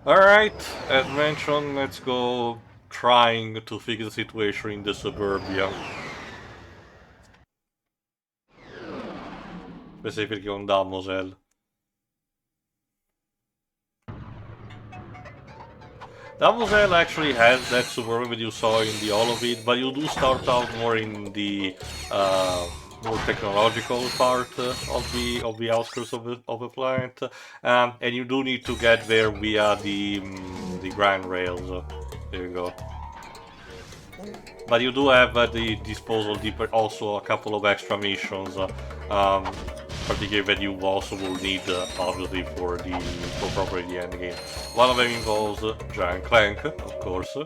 Alright, as mentioned, let's go trying to fix the situation in the suburbia. Specifically on Damosel. Damosel actually has that suburban that you saw in the all of it, but you do start out more in the more technological part of the outskirts of the planet, and you do need to get there via the grand rails. There you go. But you do have at the disposal also a couple of extra missions, particularly that you also will need, obviously, for probably the end game. One of them involves Giant Clank, of course.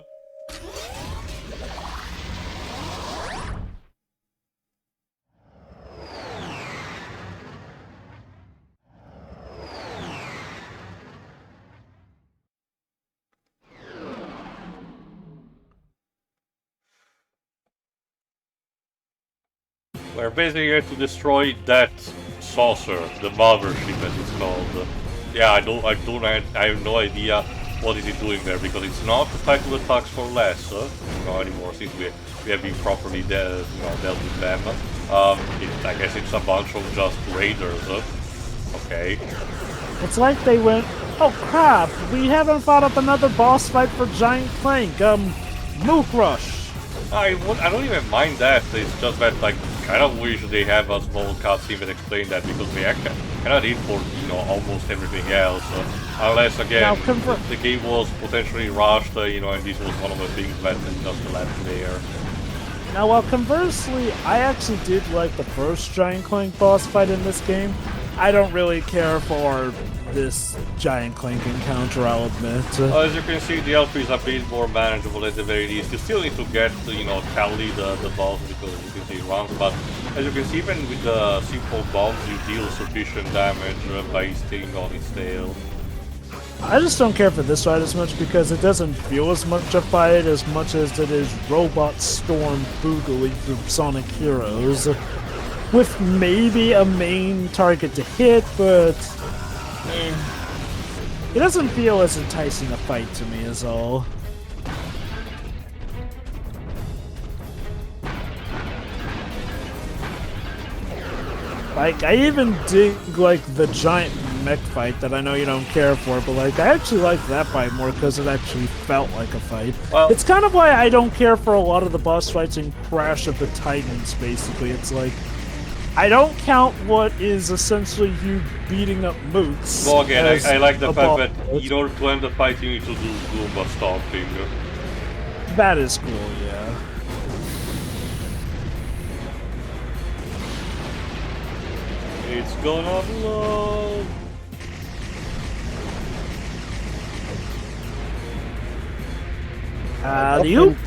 We're basically here to destroy that saucer, the mothership as it's called. Yeah, I have no idea what is it doing there, because it's not tied to the attacks for less, anymore, since we have been properly dealt with them. I guess it's a bunch of just raiders. Okay. It's like they went, oh crap, we haven't fought up another boss fight for Giant Clank, Mook Rush. I don't even mind that. It's just that, like, kind of wish they have a small cutscene that explain that, because they kind of did for almost everything else. Unless again the game was potentially rushed, and this was one of the things that just left there. Now, while conversely, I actually did like the first Giant Clank boss fight in this game, I don't really care for this Giant Clank encounter, I'll admit. As you can see, the LP is a bit more manageable at the very least. You still need to get, tally the boss, because you can see it runs, but as you can see, even with the simple bombs, you deal sufficient damage by staying on its tail. I just don't care for this fight as much because it doesn't feel as much a fight as much as it is Robot Storm Boogly from Sonic Heroes. With maybe a main target to hit, but it doesn't feel as enticing a fight to me is all. Like, I even dig, like, the giant mech fight that I know you don't care for, but, like, I actually like that fight more because it actually felt like a fight. Well, it's kind of why I don't care for a lot of the boss fights in Crash of the Titans, basically. It's like, I don't count what is essentially you beating up mooks. Well, again, I like the fact that in order to end the fight, you need to do Goomba stomping. That is cool, yeah. It's gonna blow. Alley-oop.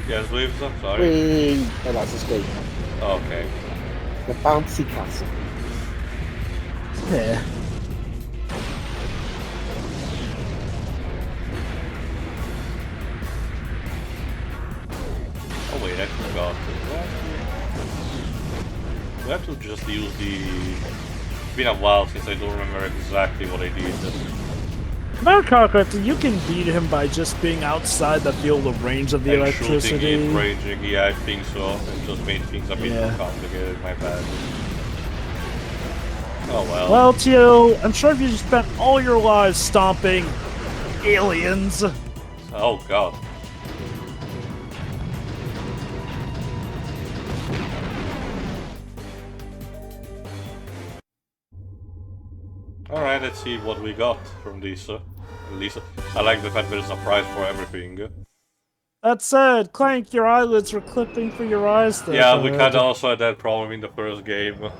Yes, waves, I'm sorry. Whee! Oh, that's escape. Okay. The bouncy castle. Yeah. Oh wait, I forgot. We have to just use the... It's been a while since I don't remember exactly what I did. MegaCorp, you can beat him by just being outside the field of range of the electricity. Shooting it, ranging, yeah, I think so. It just made things a bit more complicated, my bad. Oh well. Well, Tio, I'm sure if you spent all your lives stomping aliens. Oh god. Alright, let's see what we got from this. At least I like the fact there's a prize for everything. That said, Clank, your eyelids were clipping for your eyes there. Yeah, we kinda also had that problem in the first game.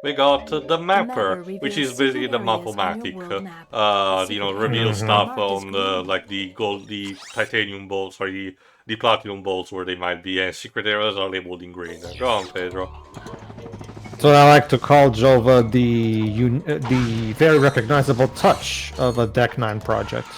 We got the mapper, which is basically the map-o-matic. Reveal stuff on the titanium bolts, sorry, the platinum bolts where they might be, and secret areas are labeled in green. Go on, Pedro. That's what I like to call, Jova, the very recognizable touch of a Deck 9 project.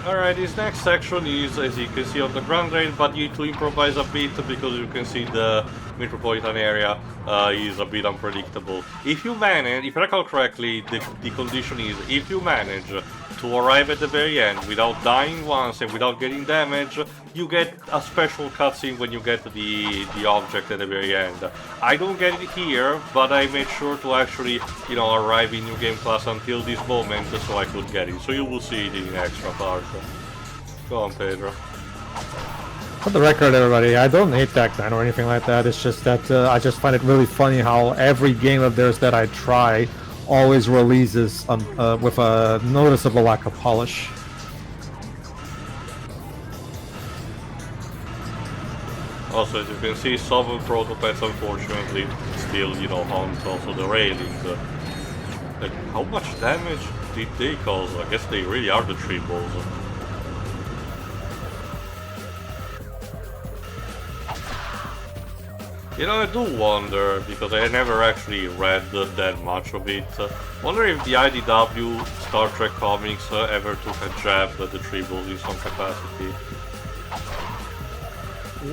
Alright, this next section is, as you can see, on the ground rail, but you need to improvise a bit because you can see the metropolitan area is a bit unpredictable. If you manage, if I recall correctly, the condition is if you manage to arrive at the very end without dying once and without getting damage, you get a special cutscene when you get to the object at the very end. I don't get it here, but I made sure to actually, you know, arrive in New Game Plus until this moment so I could get it. So you will see it in extra part. Go on, Pedro. For the record, everybody, I don't hate Deck 9 or anything like that. It's just that I just find it really funny how every game of theirs that I try always releases with a noticeable lack of polish. Also, as you can see, some Protopets unfortunately still, you know, haunt also the railing. Like, how much damage did they cause? I guess they really are the triples. You know, I do wonder, because I never actually read that much of it, wonder if the IDW Star Trek comics ever took a jab at the triples in some capacity.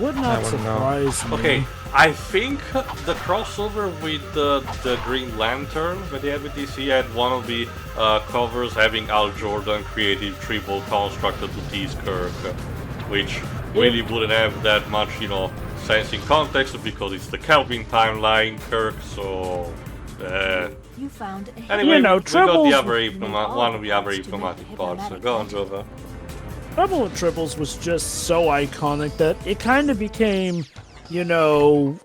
Would not surprise me. Okay, I think the crossover with the Green Lantern that they had with DC had one of the covers having Al Jordan creative triple constructed to tease Kirk, which really wouldn't have that much, you know, sense in context because it's the Kelvin timeline, Kirk, so... You found a Anyway, you know, we got the Tribbles... one of the other diplomatic parts, so go on, Jova. Trouble with Triples was just so iconic that it kind of became, you know,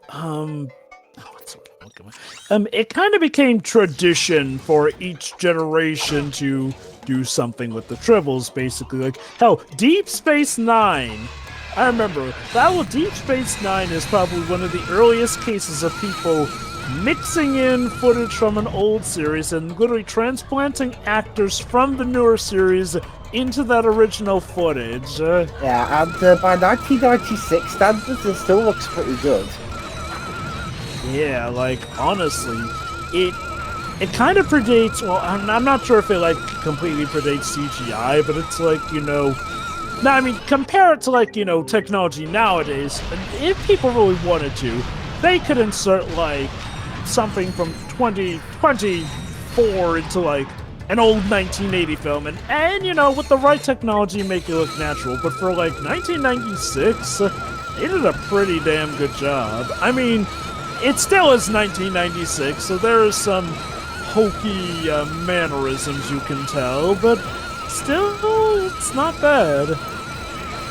it kind of became tradition for each generation to do something with the Tribbles, basically. Like, hell, Deep Space Nine. I remember, Deep Space Nine is probably one of the earliest cases of people mixing in footage from an old series and literally transplanting actors from the newer series into that original footage. Yeah, and by 1996 standards, it still looks pretty good. Yeah, like, honestly, it kind of predates, well, I'm not sure if it, like, completely predates CGI, but it's like, you know, no, I mean, compare it to, like, you know, technology nowadays, and if people really wanted to, they could insert, like, something from 2024 into, like, an old 1980 film, and you know, with the right technology, make it look natural. But for, like, 1996, they did a pretty damn good job. I mean, it still is 1996, so there is some hokey mannerisms you can tell, but still, it's not bad.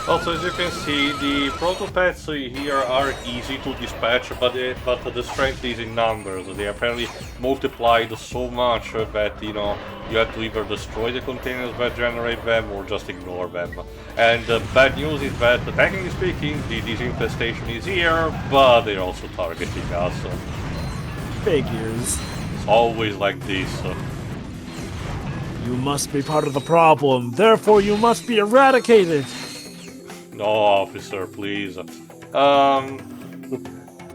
Also, as you can see, the Protopets here are easy to dispatch, but the strength is in numbers. They apparently multiplied so much that, you know, you have to either destroy the containers that generate them or just ignore them. And the bad news is that, technically speaking, the disinfestation is here, but they're also targeting us. Figures. It's always like this. You must be part of the problem, therefore you must be eradicated. No, officer, please.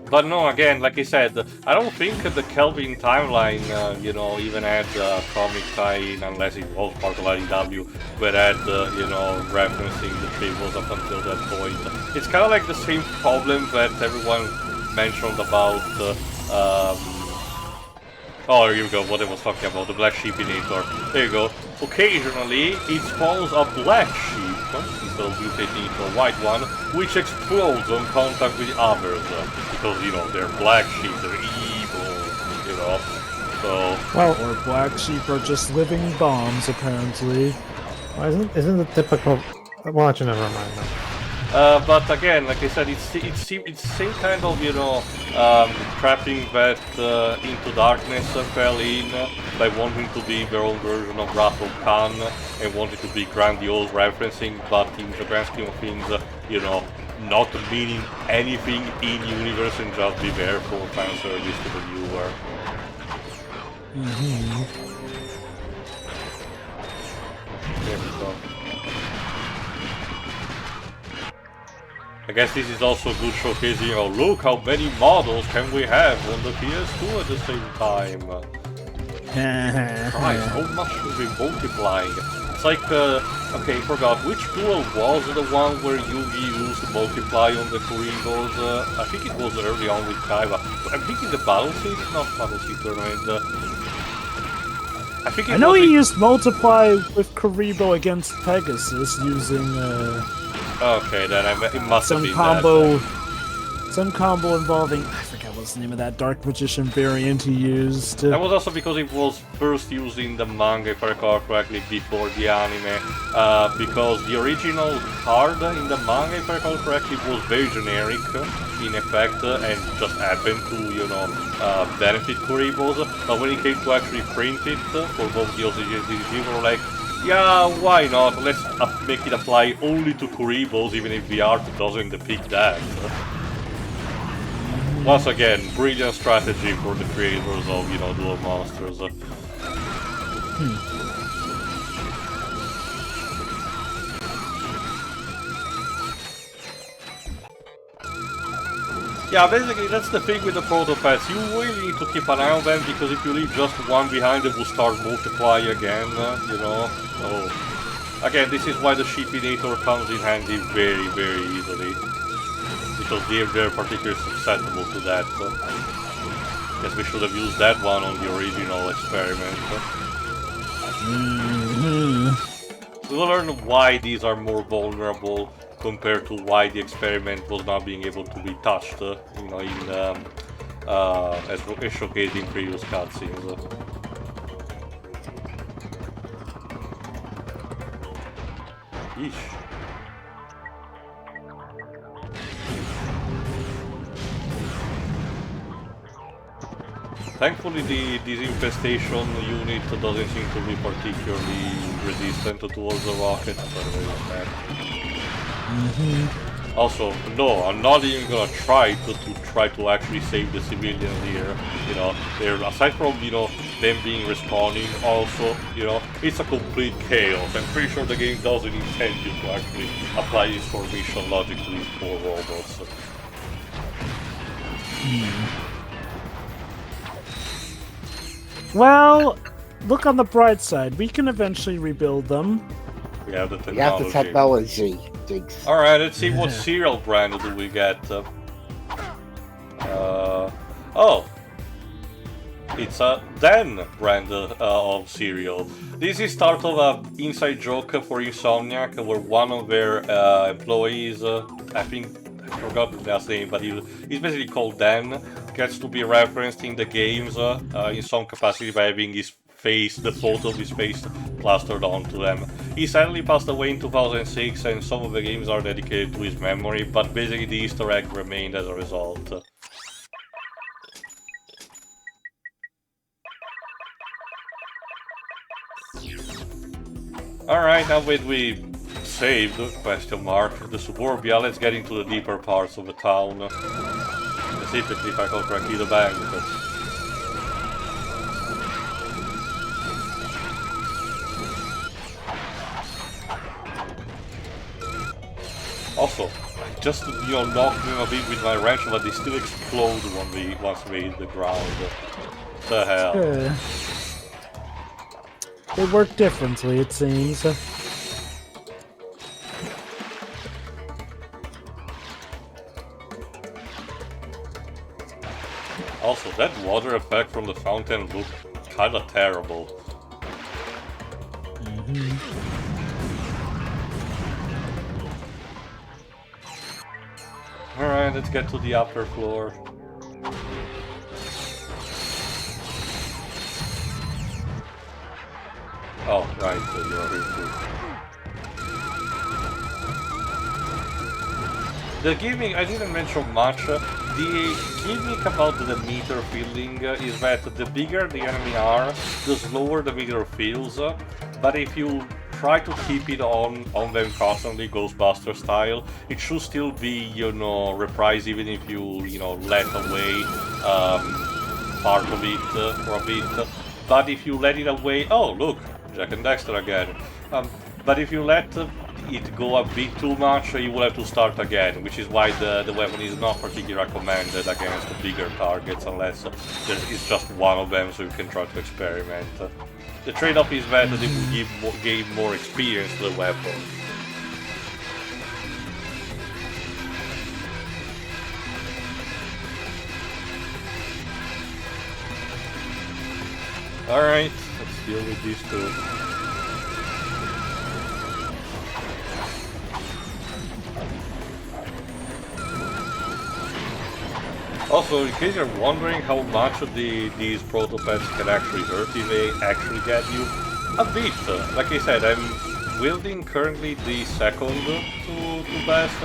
But no, again, like I said, I don't think the Kelvin timeline, you know, even had comic tie-in, unless it was part of IDW, but had, you know, referencing the triples up until that point. It's kind of like the same problem that everyone mentioned about, oh, here you go, what I was talking about, the Black Sheepinator. There you go. Occasionally, it spawns a black sheep, instead of mutating into a white one, which explodes on contact with others. Because, you know, they're black sheep, they're evil, you know. So... Well, or black sheep are just living bombs, apparently. Well, isn't the typical... Well, actually, never mind now. But again, like I said, it's the same kind of, you know, trapping that Into Darkness fell in by wanting to be their own version of Wrath of Khan and wanting to be grandiose referencing, but in the grand scheme of things, you know, not meaning anything in universe and just be there for fan service to the viewer. There we go. I guess this is also good showcasing, oh look how many models can we have on the PS2 at the same time. Christ, how much should we multiplying? It's like, okay, forgot, which duel was the one where Yugi used to multiply on the Kuribos? I think it was early on with Kaiba. I'm thinking the Battle Seed, not Battle Seed Tournament. I think I know he used multiply with Kuribo against Pegasus using okay, then it must have been combo. Some combo involving, I forget what's the name of that Dark Magician variant he used. That was also because it was first used in the manga, if I recall correctly, before the anime. Because the original card in the manga, if I recall correctly, was very generic in effect and just happened to, you know, benefit Kuribos. But when it came to actually print it for both the OCG and DDG, we were like, yeah, why not? Let's make it apply only to Kuribos, even if the art doesn't depict that. Once again, brilliant strategy for the creators of, you know, Duel Monsters. Yeah, basically that's the thing with the Protopets. You really need to keep an eye on them, because if you leave just one behind, they will start multiplying again, you know. So, again, this is why the Shipinator comes in handy very, very easily. Because they're particularly susceptible to that. Guess we should have used that one on the original experiment. We'll learn why these are more vulnerable compared to why the experiment was not being able to be touched, you know, in as showcased in previous cutscenes. Yeesh. Thankfully, this infestation unit doesn't seem to be particularly resistant towards the rockets, but also, no, I'm not even gonna try to actually save the civilians here. You know, they're, aside from, you know, them being respawning, also, you know, it's a complete chaos. I'm pretty sure the game doesn't intend you to actually apply this formation logic to these poor robots. Well, look on the bright side. We can eventually rebuild them. We have the You have the technology, Jigs. Alright, let's see what cereal brand do we get. Oh! It's a Dan brand of cereal. This is start of an inside joke for Insomniac, where one of their employees, I think, I forgot the last name, but he's basically called Dan, gets to be referenced in the games in some capacity by having his face, the photo of his face plastered onto them. He sadly passed away in 2006, and some of the games are dedicated to his memory, but basically the Easter egg remained as a result. Alright, now that we saved, question mark, the suburbia, let's get into the deeper parts of the town. Specifically, if I call correctly, the bank. Also, I just, you know, knocked them a bit with my wrench, but they still explode once we hit the ground. What the hell? They work differently, it seems. Also, that water effect from the fountain looked kinda terrible. Alright, let's get to the upper floor. Oh, right, so you're here too. The gimmick, I didn't mention much. The gimmick about the meter filling is that the bigger the enemy are, the slower the meter fills. But if you try to keep it on them constantly, Ghostbuster style, it should still be, you know, reprised even if you know, let away part of it for a bit. But if you let it away, oh look, Jack and Dexter again. But if you let it go a bit too much, you will have to start again, which is why the weapon is not particularly recommended against the bigger targets unless there is just one of them, so you can try to experiment. The trade-off is that it will gain more experience to the weapon. Alright, let's deal with these two. Also, in case you're wondering how much of these protopets can actually hurt if they actually get you, a bit. Like I said, I'm wielding currently the second to best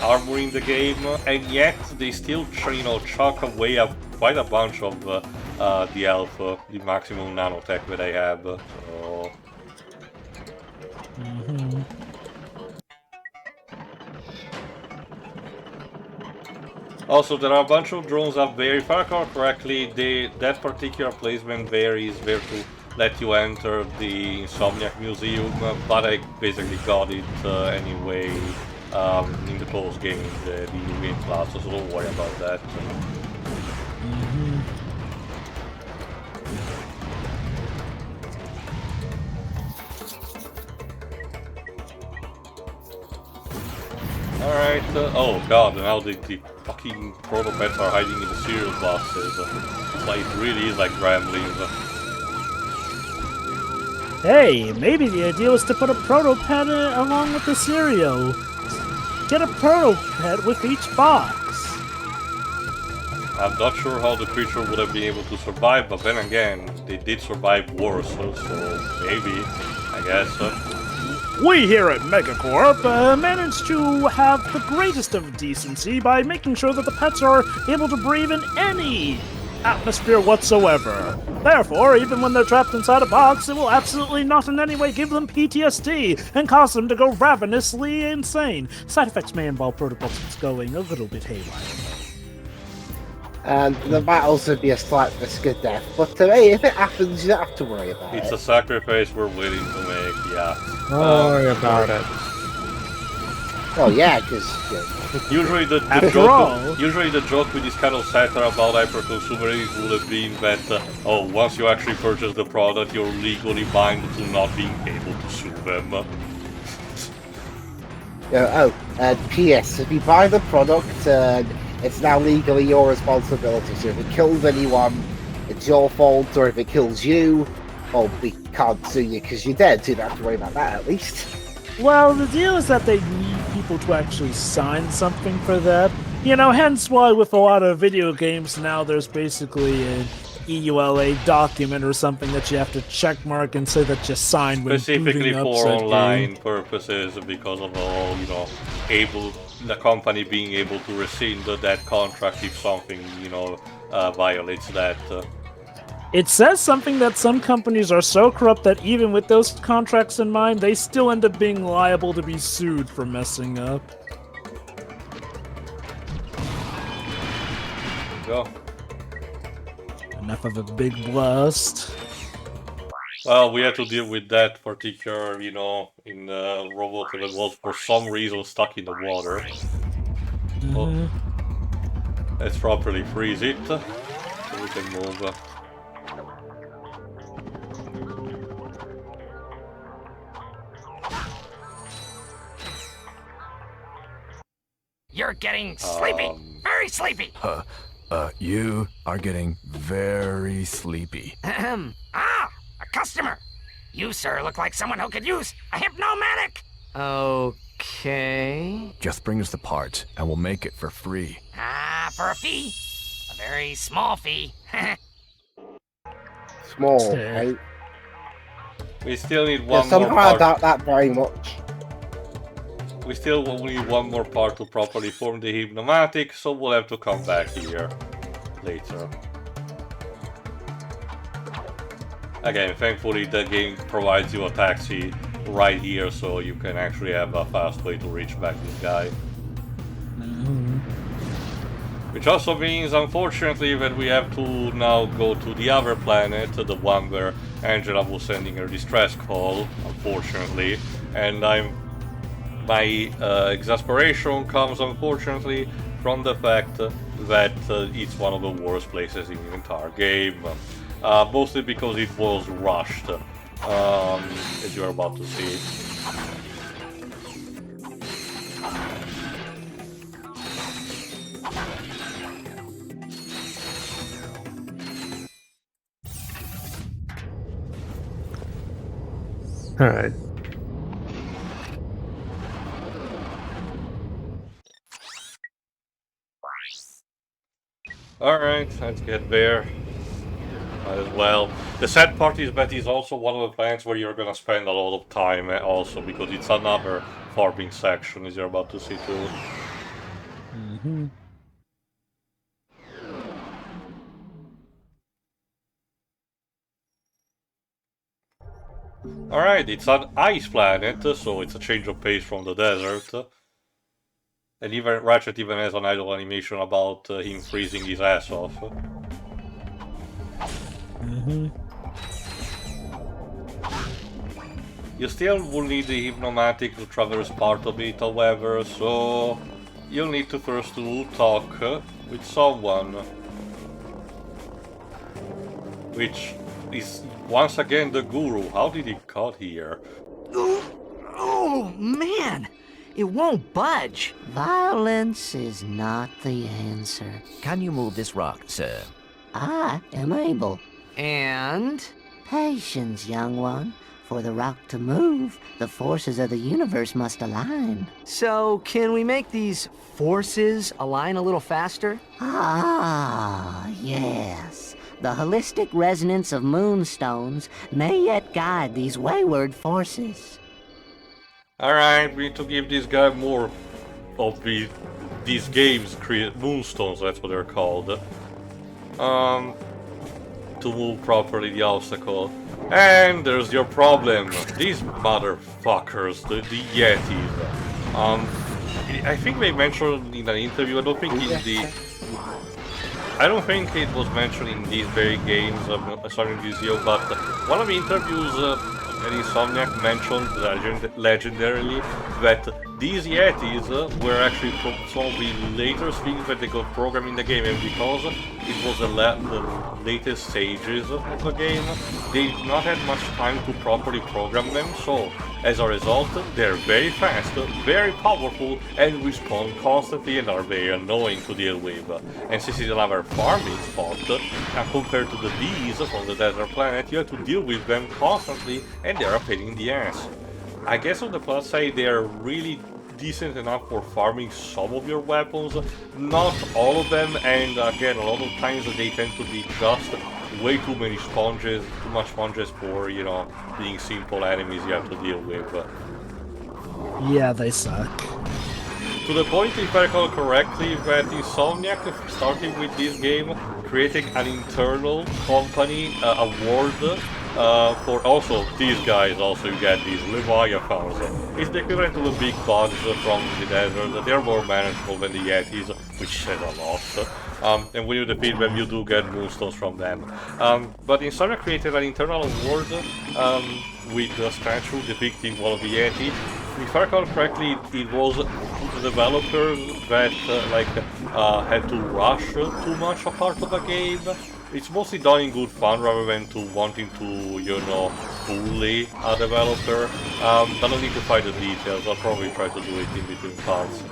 armor in the game, and yet they still, chuck away quite a bunch of the health, the maximum nanotech that I have. So. Also, there are a bunch of drones up there. If I recall correctly, that particular placement there is there to let you enter the Insomniac Museum, but I basically got it anyway in the post-game, the new game class, so don't worry about that. Alright, oh god, now the fucking protopets are hiding in the cereal boxes. Like, it really is like gremlins. Hey, maybe the idea was to put a protopet along with the cereal. Get a protopet with each box. I'm not sure how the creature would have been able to survive, but then again, they did survive worse, so maybe, I guess. We here at MegaCorp managed to have the greatest of decency by making sure that the pets are able to breathe in any atmosphere whatsoever. Therefore, even when they're trapped inside a box, it will absolutely not in any way give them PTSD and cause them to go ravenously insane. Side effects may involve prototypes going a little bit haywire. And there might also be a slight risk of death, but hey, if it happens, you don't have to worry about it. It's a sacrifice we're willing to make, yeah. Don't worry about it. Well, yeah, because usually the joke with this kind of satire about hyperconsumerism would have been that once you actually purchase the product, you're legally bound to not being able to sue them. P.S. If you buy the product, it's now legally your responsibility. So if it kills anyone, it's your fault, or if it kills you, well, we can't sue you because you're dead, so you don't have to worry about that at least. Well, the deal is that they need people to actually sign something for that. You know, hence why with a lot of video games now there's basically an EULA document or something that you have to checkmark and say that you signed when specifically booting up for said online game. purposes, because of all, the company being able to rescind that contract if something, violates that. It says something that some companies are so corrupt that even with those contracts in mind, they still end up being liable to be sued for messing up. Go. Enough of a big blast. Well, we had to deal with that particular, in robot that was for some reason stuck in the water. Well, let's properly freeze it, so we can move. You're getting sleepy. Very sleepy. You are getting very sleepy. A customer. You, sir, look like someone who could use a hypnomanic. Okay. Just bring us the parts, and we'll make it for free. For a fee. A very small fee. Small, right? We still need one more somehow part. I doubt that very much. We still need one more part to properly form the hypnomatic, so we'll have to come back here later. Again, thankfully the game provides you a taxi right here, so you can actually have a fast way to reach back this guy. Which also means, unfortunately, that we have to now go to the other planet, the one where Angela was sending her distress call, unfortunately. And my exasperation comes, unfortunately, from the fact that it's one of the worst places in the entire game. Mostly because it was rushed, as you're about to see. Alright. Alright, let's get there. Might as well. The sad part is that it's also one of the plants where you're gonna spend a lot of time also, because it's another farming section, as you're about to see too. Mm-hmm. Alright, it's an ice planet, so it's a change of pace from the desert. And even Ratchet even has an idle animation about him freezing his ass off. Mm-hmm. You still will need the Hypnomatic to traverse part of it, however, so you'll need to first talk with someone. Which is once again the Guru. How did he got here? Oh, man! It won't budge. Violence is not the answer. Can you move this rock, sir? I am able. And? Patience, young one. For the rock to move, the forces of the universe must align. So, can we make these forces align a little faster? Ah, yes. The holistic resonance of moonstones may yet guide these wayward forces. Alright, we need to give this guy more of these games, moonstones, that's what they're called. To move properly the obstacle. And there's your problem. These motherfuckers, the Yetis. I think they mentioned in an interview, I don't think it was mentioned in these very games starting this year, but one of the interviews Insomniac mentioned legendarily that these Yetis were actually some of the latest things that they got programmed in the game, and because it was the latest stages of the game, they did not have much time to properly program them, so as a result, they're very fast, very powerful, and respond constantly and are very annoying to deal with. And since it's another farming spot, compared to the bees from the desert planet, you have to deal with them constantly, and they're a pain in the ass. I guess on the plus side, they're really decent enough for farming some of your weapons, not all of them, and again, a lot of times they tend to be just way too many sponges, too much sponges for, you know, being simple enemies you have to deal with. Yeah, they suck. To the point, if I recall correctly, that Insomniac started with this game creating an internal company award for also these guys. Also, you get these Leviathans. It's the equivalent to the big bugs from the desert. They're more manageable than the Yetis, which says a lot. And when you defeat them, you do get moonstones from them. But Insomniac created an internal award with a statue depicting one of the Yeti. If I recall correctly, it was the developers that had to rush too much a part of the game. It's mostly done in good fun rather than to wanting to, you know, bully a developer. I don't need to find the details. I'll probably try to do it in between parts.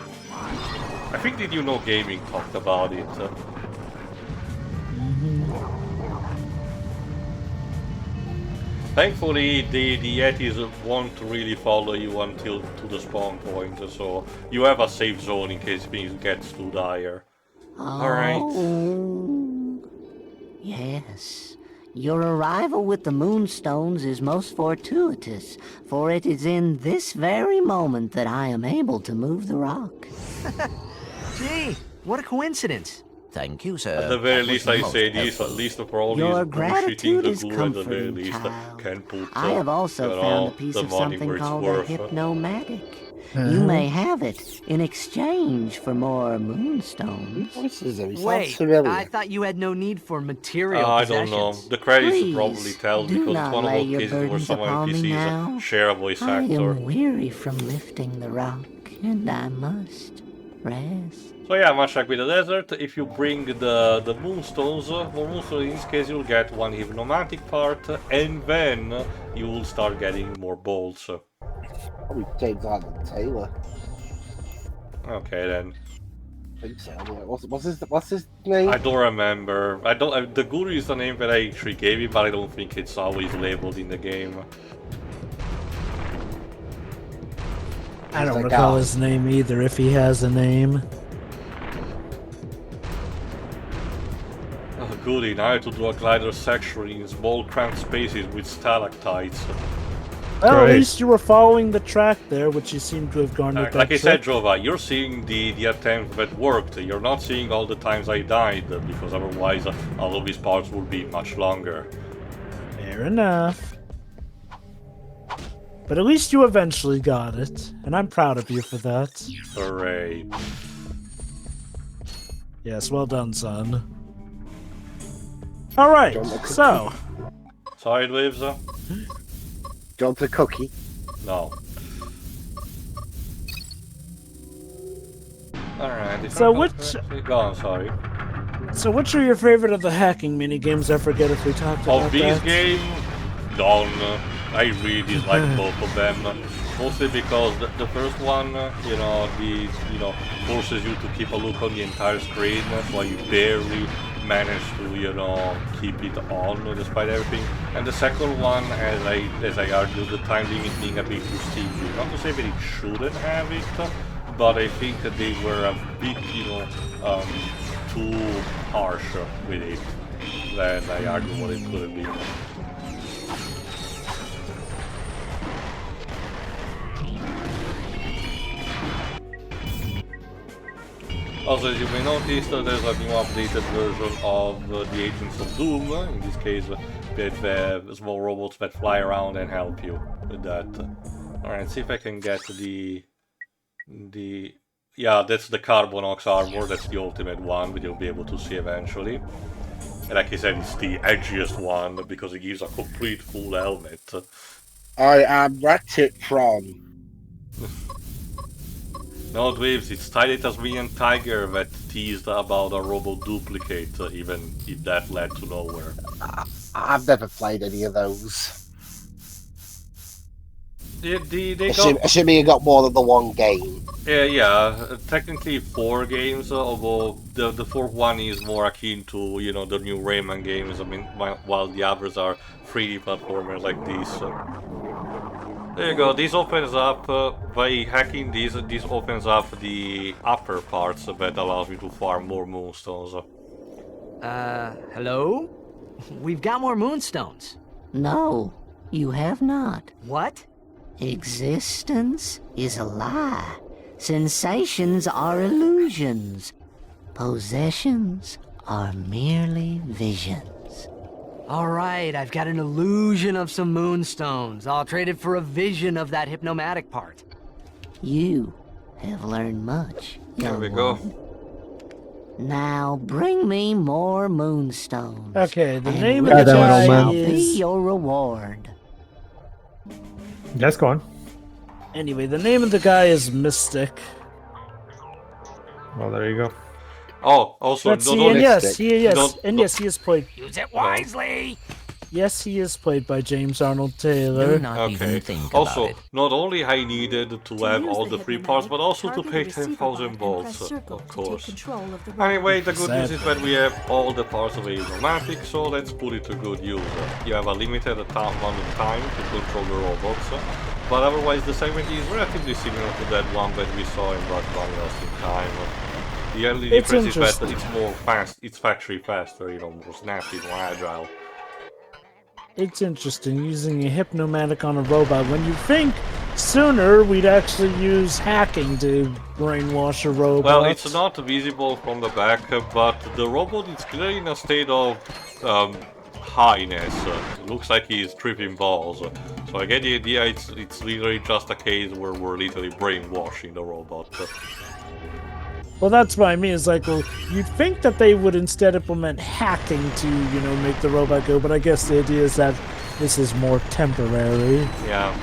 I think Did You Know Gaming talked about it. Thankfully, the Yetis won't really follow you until to the spawn point, so you have a safe zone in case things gets too dire. Alright. Yes. Your arrival with the moonstones is most fortuitous, for it is in this very moment that I am able to move the rock. Gee, what a coincidence. Thank you, sir. At the very That was least, I most say this, helpful. at least for all Your these bullshitting gratitude the is guru at the very comforting, least child. can put I have also found a piece the of money something where it's called a worth. hypnomatic. You may have it in exchange for more moonstones. Wait, I thought you had no need for material I possessions. don't know. The credits Please, probably tell do because it's not one of lay those your cases where burdens some upon me now. NPCs share a voice I actor. am weary from lifting the rock, and I must rest. So yeah, much like with the desert, if you bring the moonstones, more moonstones in this case you'll get one hypnomatic part, and then you will start getting more bolts. Probably James Arnold Taylor. Okay then. I think so. What's his name? I don't remember. The guru is the name that I actually gave you, but I don't think it's always labeled in the game. I don't recall his name either, if he has a name. Oh, goody, now I have to do a glider section in small cramped spaces with stalactites. Well, at least you were following the track there, which you seem to have garnered Like that I said, trick. Jova, you're seeing the attempt that worked. You're not seeing all the times I died, because otherwise all of these parts would be much longer. Fair enough. But at least you eventually got it, and I'm proud of you for that. Hooray. Yes, well done, son. Alright, so... Sideways? Do you want a cookie? No. Alright, So which... Go on, sorry. So which are your favorite of the hacking minigames? I forget if we talked about Of these that. games, none. I really dislike both of them. Mostly because the first one, forces you to keep a look on the entire screen, so you barely manage to, keep it on despite everything. And the second one, as I argued, the time limit being a bit too stingy. Not to say that it shouldn't have it, but I think that they were a bit, too harsh with it. Then I argue what it could have been. Also, as you may notice, there's a new updated version of the Agents of Doom, in this case with small robots that fly around and help you with that. Alright, see if I can get the... Yeah, that's the Carbonox armor, that's the ultimate one, that you'll be able to see eventually. And like I said, it's the edgiest one, because it gives a complete full helmet. I am Ratchet from... No, Dweebs, it's Tidate Tasmanian Tiger that teased about a robot duplicate, even if that led to nowhere. I've never played any of those. Assuming you got more than the one game. Yeah, technically 4 games, although the fourth one is more akin to, the new Rayman games, while the others are 3D platformers like this. There you go, this opens up, by hacking this opens up the upper parts that allows me to farm more moonstones. Hello? We've got more moonstones. No, you have not. What? Existence is a lie. Sensations are illusions. Possessions are merely visions. All right, I've got an illusion of some moonstones. I'll trade it for a vision of that hypnomatic part. You have learned much, young There we go. one. Now bring me more moonstones. Okay, the and name of the guy shall is... be your reward. Yes, go on. Anyway, the name of the guy is Mystic. Well, there you go. Oh, also, Let's see, and yes, he is played. Use it wisely. Yes, he is played by James Arnold Taylor. Do not even think also, about it. not only I needed to have all the 3 parts, but also to pay 10,000 volts, of course. Anyway, the good news is that we have all the parts of a hypnomatic, so let's put it to good use. You have a limited amount of time to control the robots, but otherwise the segment is relatively similar to that one that we saw in Rock Lost in Time. The only difference is that it's more fast, it's factory faster, more snappy, more agile. It's interesting using a hypnomatic on a robot when you think sooner, we'd actually use hacking to brainwash a robot. Well, it's not visible from the back, but the robot is clearly in a state of highness. It looks like he's tripping balls. So I get the idea it's literally just a case where we're literally brainwashing the robot. Well, that's what I mean. It's like, well, you'd think that they would instead implement hacking to, you know, make the robot go, but I guess the idea is that this is more temporary. Yeah.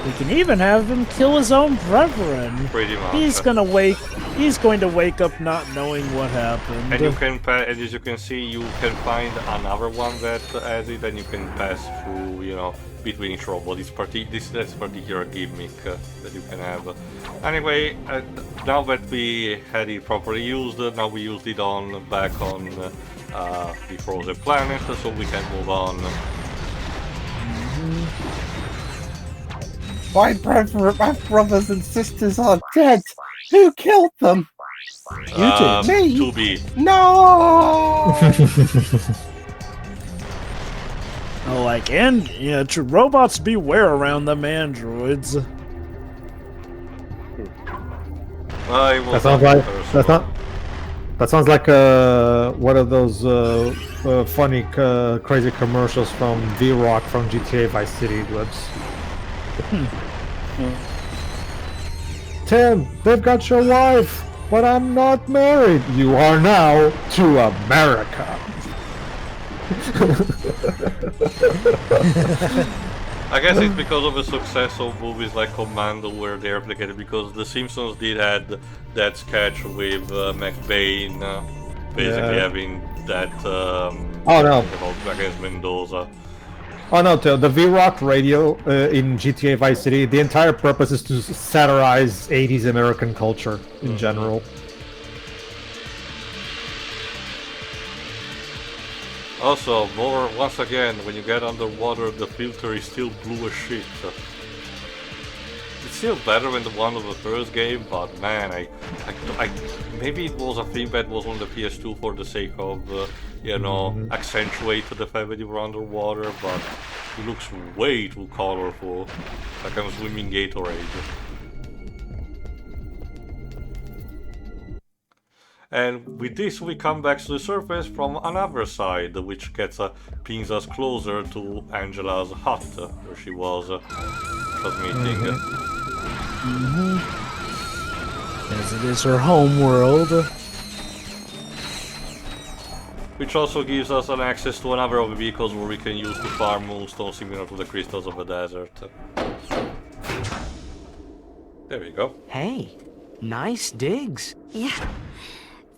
We can even have him kill his own brethren. Pretty much. He's going to wake up not knowing what happened. And you can, as you can see, you can find another one that has it, and you can pass through, you know, between each robot. This particular gimmick that you can have. Anyway, now that we had it properly used, now we used it back on the frozen planet, so we can move on. My brothers and sisters are dead. Who killed them? You did. Me? 2B. No! Oh, like, and yeah, robots beware around them androids. That sounds like one of those funny, crazy commercials from V-Rock from GTA Vice City clips. Tim, they've got your wife, but I'm not married. You are now to America. I guess it's because of the success of movies like Commando where they replicated, because The Simpsons did have that sketch with McBain basically having that against Mendoza. Oh no, the V-Rock radio in GTA Vice City, the entire purpose is to satirize 80s American culture in general. Also, once again, when you get underwater, the filter is still blue as shit. It's still better than the one of the first game, but man, I maybe it was a thing that was on the PS2 for the sake of, you know, accentuate the fact that you were underwater, but it looks way too colorful, like I'm swimming Gatorade. And with this we come back to the surface from another side, which pings us closer to Angela's hut, where she was transmitting. As it is her home world. Which also gives us an access to another of the vehicles where we can use to farm moonstones similar to the crystals of the desert. There we go. Hey, nice digs. Yeah.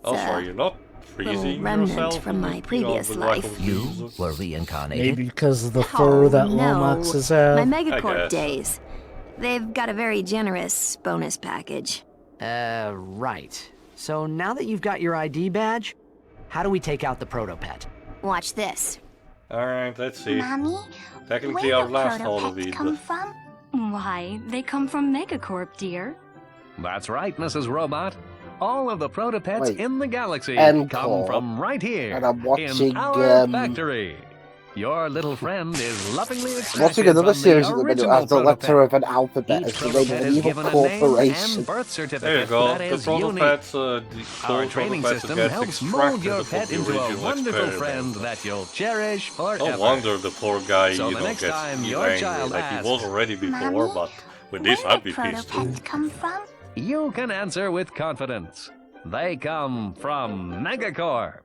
Also, are you not freezing remnant yourself from my previous life. You were reincarnated? Maybe because of the fur that Lomax has had. My MegaCorp days. They've got a very generous bonus package. Right. So now that you've got your ID badge, how do we take out the Protopet? Watch this. Alright, let's see. Mommy, technically our last Halloween. Come from? Why, they come from MegaCorp, dear. That's right, Mrs. Robot. All of the Protopets in the galaxy come from right here, and I'm watching, in our factory. Your little friend is lovingly extracted watching another from series the in the middle original as the letter of an alphabet as the name of an evil corporation. There you go. The Protopets, our training system helps mold your pet into a wonderful friend that you'll cherish forever. No wonder the poor guy, so you know, gets angry. Like he was already before, but with this I'd be pissed too. Come from? You can answer with confidence. They come from MegaCorp.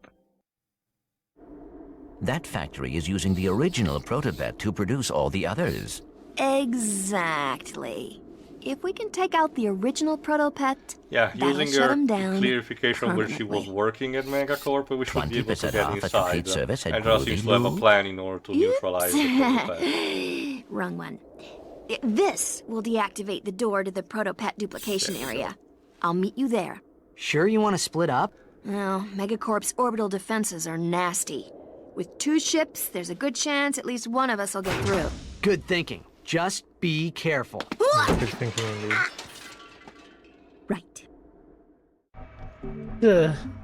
That factory is using the original Protopet to produce all the others. Exactly. If we can take out the original Protopet, yeah, using shut him your down clarification where she was working at MegaCorp, we should be able to get inside. And just seems to have a plan in order to neutralize the Protopet. Wrong one. This will deactivate the door to the Protopet duplication area. I'll meet you there. Sure you want to split up? No, MegaCorp's orbital defenses are nasty. With 2 ships, there's a good chance at least one of us will get through. Good thinking. Just be careful. Good thinking indeed. Right.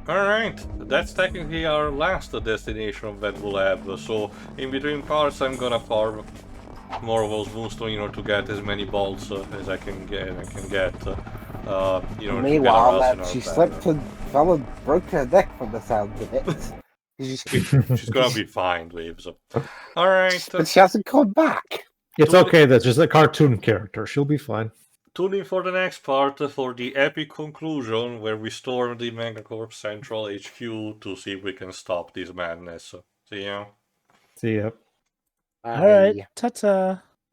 Alright, that's technically our last destination that we'll have. So, in between parts, I'm gonna farm more of those moonstones in order to get as many bolts as I can get. Meanwhile, she slipped and fell and broke her neck from the sound of it. She's gonna be fine, Dave. So. Alright. But she hasn't come back. It's okay, that's just a cartoon character. She'll be fine. Tune in for the next part for the epic conclusion where we storm the MegaCorp Central HQ to see if we can stop this madness. See ya. See ya. Alright, ta-ta.